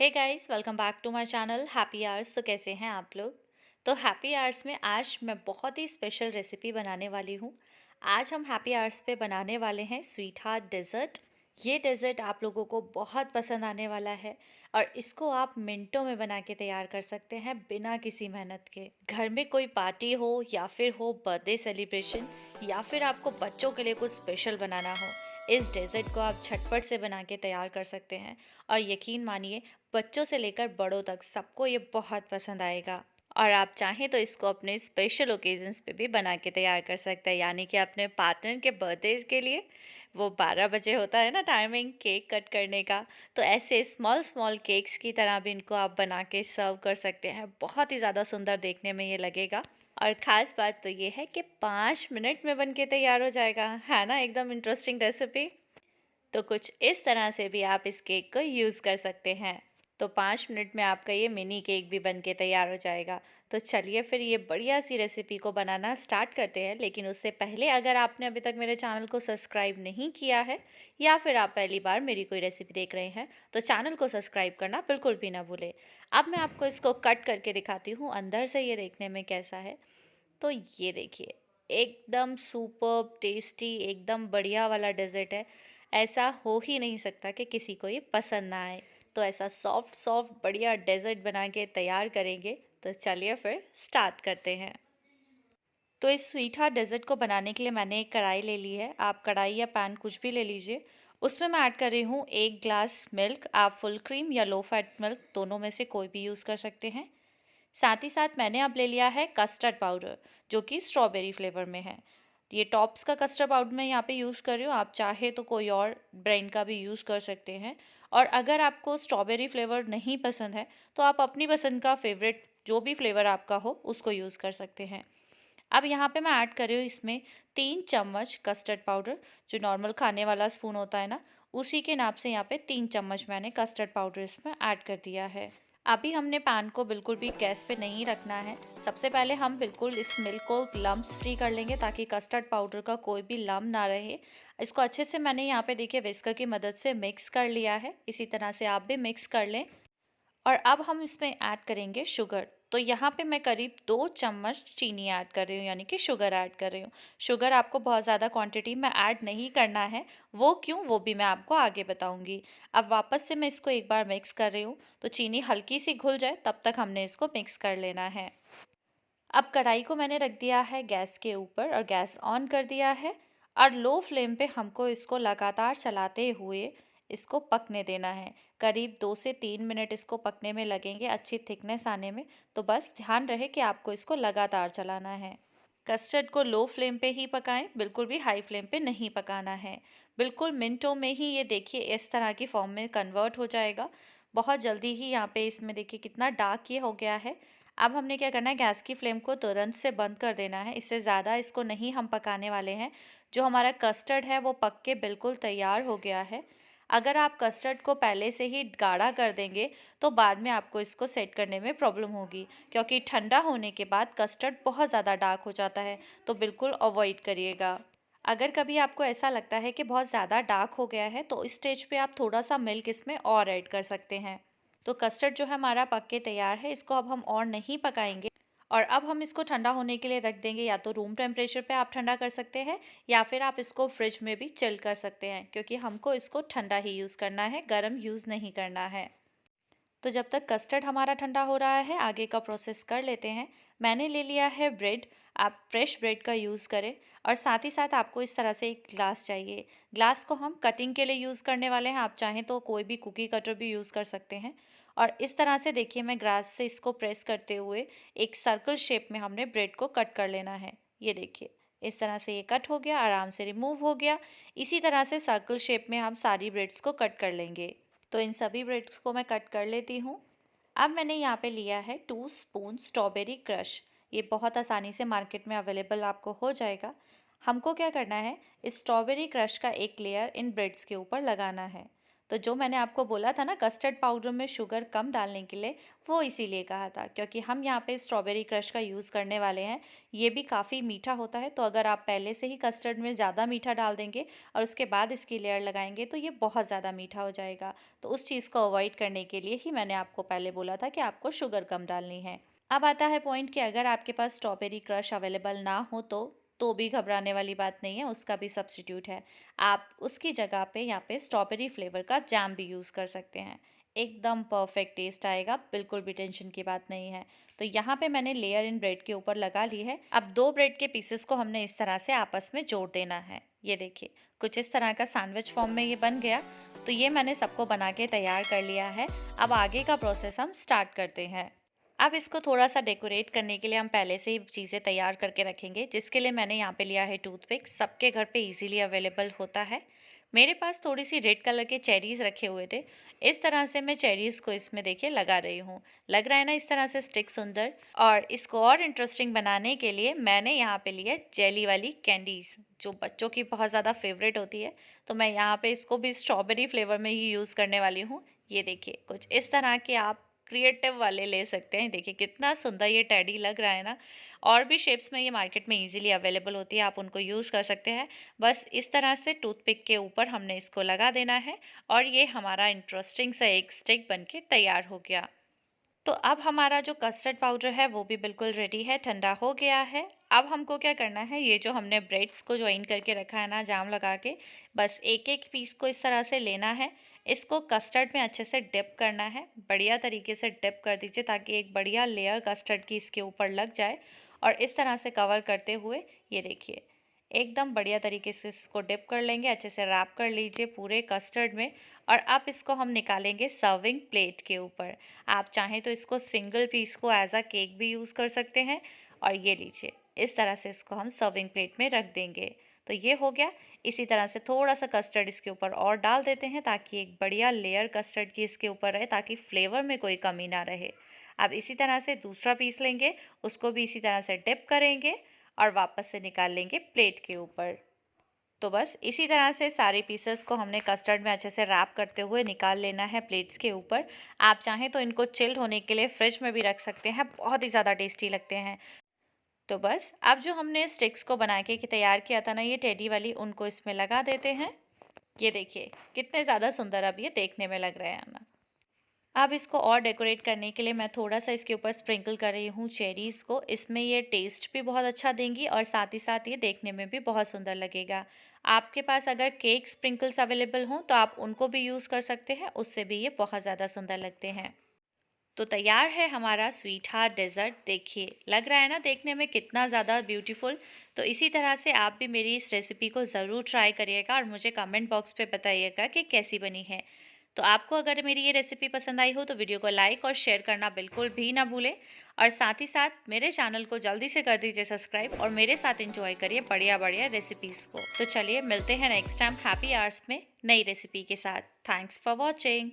Hey guys, welcome back to my channel happy hours. तो कैसे हैं आप लोग? तो हैप्पी आवर्स में आज मैं बहुत ही स्पेशल रेसिपी बनाने वाली हूँ। आज हम हैप्पी आवर्स पे बनाने वाले हैं स्वीट हार्ट डेज़र्ट। ये डेज़र्ट आप लोगों को बहुत पसंद आने वाला है और इसको आप मिनटों में बना के तैयार कर सकते हैं बिना किसी मेहनत के। घर में कोई पार्टी हो या फिर हो बर्थडे सेलिब्रेशन या फिर आपको बच्चों के लिए कुछ स्पेशल बनाना हो, इस डेज़र्ट को आप झटपट से बना के तैयार कर सकते हैं। और यकीन मानिए, बच्चों से लेकर बड़ों तक सबको ये बहुत पसंद आएगा। और आप चाहें तो इसको अपने स्पेशल ओकेजन्स पे भी बना के तैयार कर सकते हैं, यानी कि अपने पार्टनर के बर्थडे के लिए। वो 12 बजे होता है ना टाइमिंग केक कट करने का। तो ऐसे स्मॉल स्मॉल केक्स की तरह भी इनको आप बना के सर्व कर सकते हैं। बहुत ही ज़्यादा सुंदर देखने में ये लगेगा। और ख़ास बात तो ये है कि 5 मिनट में बन के तैयार हो जाएगा, है ना? एकदम इंटरेस्टिंग रेसिपी। तो कुछ इस तरह से भी आप इस केक को यूज़ कर सकते हैं। तो 5 मिनट में आपका ये मिनी केक भी बन के तैयार हो जाएगा। तो चलिए फिर ये बढ़िया सी रेसिपी को बनाना स्टार्ट करते हैं। लेकिन उससे पहले अगर आपने अभी तक मेरे चैनल को सब्सक्राइब नहीं किया है या फिर आप पहली बार मेरी कोई रेसिपी देख रहे हैं, तो चैनल को सब्सक्राइब करना बिल्कुल भी ना भूलें। अब मैं आपको इसको कट करके दिखाती हूँ अंदर से ये देखने में कैसा है। तो ये देखिए, एकदम सुपर्ब टेस्टी, एकदम बढ़िया वाला डेज़र्ट है। ऐसा हो ही नहीं सकता कि किसी को ये पसंद ना आए। तो ऐसा सॉफ्ट सॉफ्ट बढ़िया डेज़र्ट बना के तैयार करेंगे। तो चलिए फिर स्टार्ट करते हैं। तो इस स्वीट हार्ट डेज़र्ट को बनाने के लिए मैंने एक कढ़ाई ले ली है। आप कढ़ाई या पैन कुछ भी ले लीजिए। उसमें मैं ऐड कर रही हूँ 1 ग्लास मिल्क। आप फुल क्रीम या लो फैट मिल्क दोनों में से कोई भी यूज़ कर सकते हैं। साथ ही साथ मैंने अब ले लिया है कस्टर्ड पाउडर, जो कि स्ट्रॉबेरी फ्लेवर में है। ये टॉप्स का कस्टर्ड पाउडर मैं यहाँ पे यूज़ कर रही हूँ। आप चाहे तो कोई और ब्रांड का भी यूज़ कर सकते हैं। और अगर आपको स्ट्रॉबेरी फ्लेवर नहीं पसंद है, तो आप अपनी पसंद का फेवरेट जो भी फ्लेवर आपका हो उसको यूज़ कर सकते हैं। अब यहाँ पे मैं ऐड कर रही हूँ इसमें 3 चम्मच कस्टर्ड पाउडर। जो नॉर्मल खाने वाला स्पून होता है ना, उसी के नाप से यहाँ पे 3 चम्मच मैंने कस्टर्ड पाउडर इसमें ऐड कर दिया है। अभी हमने पैन को बिल्कुल भी गैस पे नहीं रखना है। सबसे पहले हम बिल्कुल इस मिल्क को लम्प्स फ्री कर लेंगे, ताकि कस्टर्ड पाउडर का कोई भी लम्प ना रहे। इसको अच्छे से मैंने यहाँ पे देखिए विस्कर की मदद से मिक्स कर लिया है। इसी तरह से आप भी मिक्स कर लें। और अब हम इसमें ऐड करेंगे शुगर। तो यहाँ पे मैं करीब 2 चम्मच चीनी ऐड कर रही हूँ, यानी कि शुगर ऐड कर रही हूँ। शुगर आपको बहुत ज़्यादा क्वांटिटी में ऐड नहीं करना है। वो क्यों, वो भी मैं आपको आगे बताऊँगी। अब वापस से मैं इसको एक बार मिक्स कर रही हूँ। तो चीनी हल्की सी घुल जाए तब तक हमने इसको मिक्स कर लेना है। अब कढ़ाई को मैंने रख दिया है गैस के ऊपर और गैस ऑन कर दिया है। और लो फ्लेम पे हमको इसको लगातार चलाते हुए इसको पकने देना है। करीब 2 से 3 मिनट इसको पकने में लगेंगे, अच्छी थिकनेस आने में। तो बस ध्यान रहे कि आपको इसको लगातार चलाना है। कस्टर्ड को लो फ्लेम पे ही पकाएं, बिल्कुल भी हाई फ्लेम पे नहीं पकाना है। बिल्कुल मिनटों में ही ये देखिए इस तरह की फॉर्म में कन्वर्ट हो जाएगा। बहुत जल्दी ही यहाँ पे इसमें देखिए कितना डार्क ये हो गया है। अब हमने क्या करना है, गैस की फ्लेम को तुरंत से बंद कर देना है। इससे ज़्यादा इसको नहीं हम पकाने वाले हैं। जो हमारा कस्टर्ड है वो पक के बिल्कुल तैयार हो गया है। अगर आप कस्टर्ड को पहले से ही गाढ़ा कर देंगे, तो बाद में आपको इसको सेट करने में प्रॉब्लम होगी, क्योंकि ठंडा होने के बाद कस्टर्ड बहुत ज़्यादा डार्क हो जाता है। तो बिल्कुल अवॉइड करिएगा। अगर कभी आपको ऐसा लगता है कि बहुत ज़्यादा डार्क हो गया है, तो इस स्टेज पे आप थोड़ा सा मिल्क इसमें और ऐड कर सकते हैं। तो कस्टर्ड जो है हमारा पक के तैयार है। इसको अब हम और नहीं पकाएंगे। और अब हम इसको ठंडा होने के लिए रख देंगे। या तो रूम टेम्परेचर पे आप ठंडा कर सकते हैं, या फिर आप इसको फ्रिज में भी चिल कर सकते हैं, क्योंकि हमको इसको ठंडा ही यूज़ करना है, गर्म यूज़ नहीं करना है। तो जब तक कस्टर्ड हमारा ठंडा हो रहा है, आगे का प्रोसेस कर लेते हैं। मैंने ले लिया है ब्रेड। आप फ्रेश ब्रेड का यूज़ करें। और साथ ही साथ आपको इस तरह से एक ग्लास चाहिए। ग्लास को हम कटिंग के लिए यूज़ करने वाले हैं। आप चाहें तो कोई भी कुकी कटर भी यूज़ कर सकते हैं। और इस तरह से देखिए, मैं ग्लास से इसको प्रेस करते हुए एक सर्कल शेप में हमने ब्रेड को कट कर लेना है। ये देखिए, इस तरह से ये कट हो गया, आराम से रिमूव हो गया। इसी तरह से सर्कल शेप में हम सारी ब्रेड्स को कट कर लेंगे। तो इन सभी ब्रेड्स को मैं कट कर लेती हूँ। अब मैंने यहाँ पे लिया है 2 स्पून स्ट्रॉबेरी क्रश। ये बहुत आसानी से मार्केट में अवेलेबल आपको हो जाएगा। हमको क्या करना है, इस स्ट्रॉबेरी क्रश का एक लेयर इन ब्रेड्स के ऊपर लगाना है। तो जो मैंने आपको बोला था ना कस्टर्ड पाउडर में शुगर कम डालने के लिए, वो इसीलिए कहा था क्योंकि हम यहाँ पे स्ट्रॉबेरी क्रश का यूज़ करने वाले हैं। ये भी काफ़ी मीठा होता है, तो अगर आप पहले से ही कस्टर्ड में ज़्यादा मीठा डाल देंगे और उसके बाद इसकी लेयर लगाएंगे तो ये बहुत ज़्यादा मीठा हो जाएगा। तो उस चीज़ को अवॉइड करने के लिए ही मैंने आपको पहले बोला था कि आपको शुगर कम डालनी है। अब आता है पॉइंट कि अगर आपके पास स्ट्रॉबेरी क्रश अवेलेबल ना हो तो भी घबराने वाली बात नहीं है, उसका भी सब्स्टिट्यूट है। आप उसकी जगह पे यहाँ पे स्ट्रॉबेरी फ्लेवर का जैम भी यूज़ कर सकते हैं। एकदम परफेक्ट टेस्ट आएगा, बिल्कुल भी टेंशन की बात नहीं है। तो यहाँ पे मैंने लेयर इन ब्रेड के ऊपर लगा ली है। अब 2 ब्रेड के पीसेस को हमने इस तरह से आपस में जोड़ देना है। ये देखिए, कुछ इस तरह का सैंडविच फॉर्म में ये बन गया। तो ये मैंने सबको बना के तैयार कर लिया है। अब आगे का प्रोसेस हम स्टार्ट करते हैं। अब इसको थोड़ा-सा डेकोरेट करने के लिए हम पहले से ही चीज़ें तैयार करके रखेंगे, जिसके लिए मैंने यहाँ पे लिया है टूथपिक। सबके घर पे इजीली अवेलेबल होता है। मेरे पास थोड़ी-सी रेड कलर के चेरीज़ रखे हुए थे। इस तरह से मैं चेरीज़ को इसमें देखिए लगा रही हूँ। लग रहा है ना इस तरह से स्टिक सुंदर? और इसको और इंटरेस्टिंग बनाने के लिए मैंने यहाँ पे ली है जेली वाली कैंडीज़, जो बच्चों की बहुत ज़्यादा फ़ेवरेट होती है। तो मैं यहाँ पे इसको भी स्ट्रॉबेरी फ्लेवर में ही यूज़ करने वाली हूँ। ये देखिए, कुछ इस तरह के आप क्रिएटिव वाले ले सकते हैं। देखिए कितना सुंदर ये टेडी लग रहा है ना। और भी शेप्स में ये मार्केट में इजीली अवेलेबल होती है, आप उनको यूज़ कर सकते हैं। बस इस तरह से टूथपिक के ऊपर हमने इसको लगा देना है और ये हमारा इंटरेस्टिंग सा एक स्टिक बनके तैयार हो गया। तो अब हमारा जो कस्टर्ड पाउडर है वो भी बिल्कुल रेडी है, ठंडा हो गया है। अब हमको क्या करना है, ये जो हमने ब्रेड्स को जॉइन करके रखा है ना जाम लगा के, बस एक एक पीस को इस तरह से लेना है। इसको कस्टर्ड में अच्छे से डिप करना है, बढ़िया तरीके से डिप कर दीजिए ताकि एक बढ़िया लेयर कस्टर्ड की इसके ऊपर लग जाए। और इस तरह से कवर करते हुए ये देखिए एकदम बढ़िया तरीके से इसको डिप कर लेंगे, अच्छे से रैप कर लीजिए पूरे कस्टर्ड में। और अब इसको हम निकालेंगे सर्विंग प्लेट के ऊपर। आप चाहें तो इसको सिंगल पीस को एज अ केक भी यूज़ कर सकते हैं। और ये लीजिए इस तरह से इसको हम सर्विंग प्लेट में रख देंगे। तो ये हो गया। इसी तरह से थोड़ा सा कस्टर्ड इसके ऊपर और डाल देते हैं ताकि एक बढ़िया लेयर कस्टर्ड की इसके ऊपर रहे, ताकि फ्लेवर में कोई कमी ना रहे। अब इसी तरह से दूसरा पीस लेंगे, उसको भी इसी तरह से डिप करेंगे और वापस से निकाल लेंगे प्लेट के ऊपर। तो बस इसी तरह से सारे पीसेस को हमने कस्टर्ड में अच्छे से रैप करते हुए निकाल लेना है प्लेट्स के ऊपर। आप चाहें तो इनको चिल्ड होने के लिए फ्रिज में भी रख सकते हैं, बहुत ही ज़्यादा टेस्टी लगते हैं। तो बस अब जो हमने स्टिक्स को बना के तैयार किया था ना ये टेडी वाली, उनको इसमें लगा देते हैं। ये देखिए कितने ज़्यादा सुंदर अब ये देखने में लग रहे हैं ना। अब इसको और डेकोरेट करने के लिए मैं थोड़ा-सा इसके ऊपर स्प्रिंकल कर रही हूँ चेरीज़ को। इसमें ये टेस्ट भी बहुत अच्छा देंगी और साथ ही साथ ये देखने में भी बहुत सुंदर लगेगा। आपके पास अगर केक स्प्रिंकल्स अवेलेबल हों तो आप उनको भी यूज़ कर सकते हैं, उससे भी ये बहुत ज़्यादा सुंदर लगते हैं। तो तैयार है हमारा स्वीट हार्ट डेज़र्ट। देखिए लग रहा है ना देखने में कितना ज़्यादा ब्यूटीफुल। तो इसी तरह से आप भी मेरी इस रेसिपी को ज़रूर ट्राई करिएगा और मुझे कमेंट बॉक्स पे बताइएगा कि कैसी बनी है। तो आपको अगर मेरी ये रेसिपी पसंद आई हो तो वीडियो को लाइक और शेयर करना बिल्कुल भी ना भूलें। और साथ ही साथ मेरे चैनल को जल्दी से कर दीजिए सब्सक्राइब और मेरे साथ एंजॉय करिए बढ़िया बढ़िया रेसिपीज़ को। तो चलिए मिलते हैं नेक्स्ट टाइम हैप्पी आवर्स में नई रेसिपी के साथ। Thanks for watching.